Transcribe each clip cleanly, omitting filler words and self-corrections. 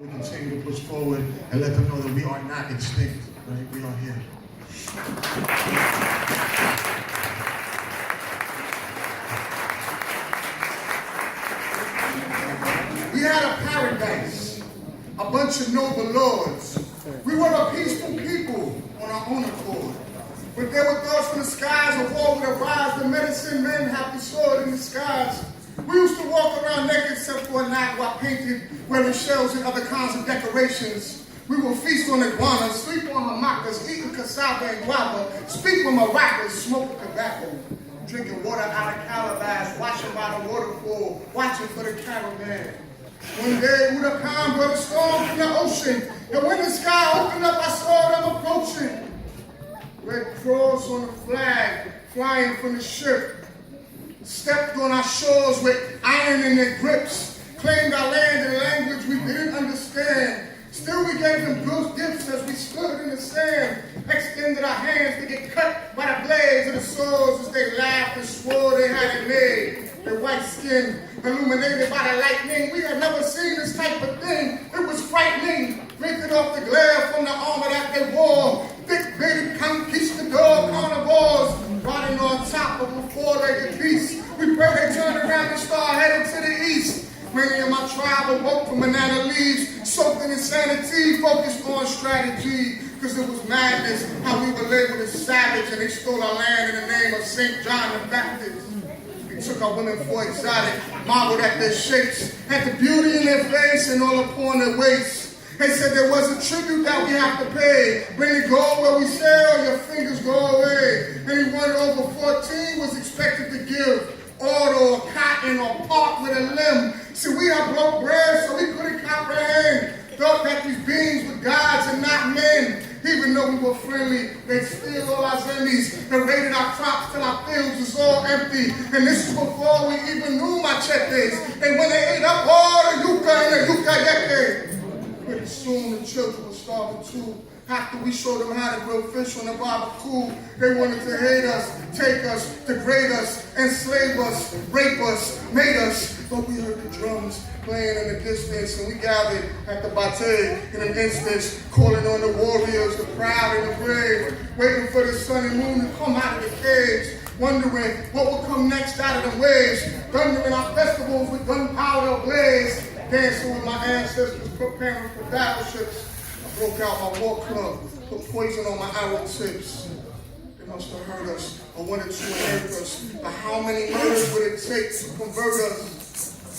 We continue to push forward and let them know that we are not extinct, right? We are here. We had a paradise, a bunch of noble lords. We were a peaceful people on our own accord. But there were thoughts from the skies of war would arise. The medicine men have the sword in the skies. We used to walk around naked except for a night while painted, wearing shells and other kinds of decorations. We will feast on iguanas, sleep on hamacas, eating cassava and guava, speak with maracas, smoking tobacco, drinking water out of calabas, watching by the waterfall, watching for the caravan. One day, Udapan brought a storm from the ocean, and when the sky opened up, I saw them approaching. Red cross on the flag, flying from the ship. Stepped on our shores with iron in their grips, claimed our land in a language we didn't understand. Still we gave them good gifts as we stood in the sand, extended our hands to get cut by the blades of the swords as they laughed and swore they had it made. Their white skin illuminated by the lightning. We had never seen this type of thing. It was frightening. Drinking off the glare from the armor that they wore. Thick-bearded conquistador carnivores riding on top of a four-legged beast. We pray they turn around and start heading to the east. Many of my tribe awoke from banana leaves, soaked in insanity, focused on strategy. Because it was madness how we were labeled as savage, and they stole our land in the name of St. John the Baptist. They took our women for exotic, marveled at their shapes, had the beauty in their face and all upon their waist. They said there was a tribute that we have to pay. Bring the gold where we sell, your fingers go away. Anyone over 14 was expected to give order or cotton or part with a limb. See, we have broke bread, so we couldn't comprehend. Thought that these beings were gods and not men. Even though we were friendly, they steal all our zendies. They raided our crops till our fields was all empty. And this is before we even knew machetes. And when they ate up all the yucca and the yucca yeke, pretty soon the children were starving too. After we showed them how to grill fish on the barbecue, they wanted to hate us, take us, degrade us, enslave us, rape us, mate us. But we heard the drums playing in the distance, and we gathered at the bate in an instance, calling on the warriors, the proud and the brave, waiting for the sun and moon to come out of the caves, wondering what would come next out of the waves, thundering our festivals with gunpowder ablaze, dancing with my ancestors, preparing for battleships. I broke out my war club, put poison on my arrow tips. They must have heard us, or wanted to inherit us. But how many murders would it take to convert us?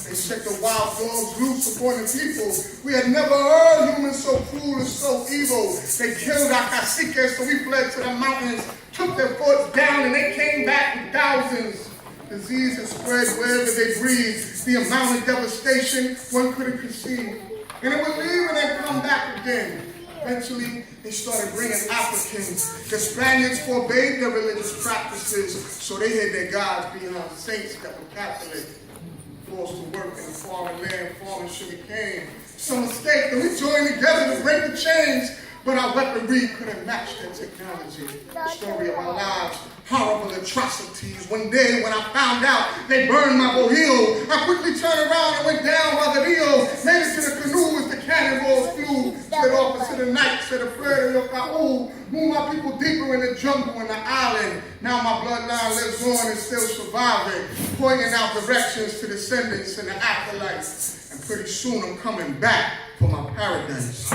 They set the wild dogs loose upon the people. We had never heard humans so cruel and so evil. They killed our caciques, so we fled to the mountains, took their forts down, and they came back in thousands. Disease had spread wherever they breathed. The amount of devastation one couldn't conceive. And it would leave and then come back again. Eventually, they started bringing Africans. The Spaniards forbade their religious practices, so they hid their gods behind saints that were Catholic. Forced to work in a foreign land, farming sugarcane. Some escaped, and we joined together to break the chains, but our weaponry couldn't match their technology. The story of our lives, horrible atrocities. One day when I found out they burned my boheel, I quickly turned around and went down by the Rio, made it to the canoe as the cannonballs flew, slid off into the night, said a prayer to Yoka'u, moved my people deeper in the jungle and the island. Now my bloodline lives on and still surviving, pointing out directions to descendants in the afterlife. And pretty soon I'm coming back for my paradise.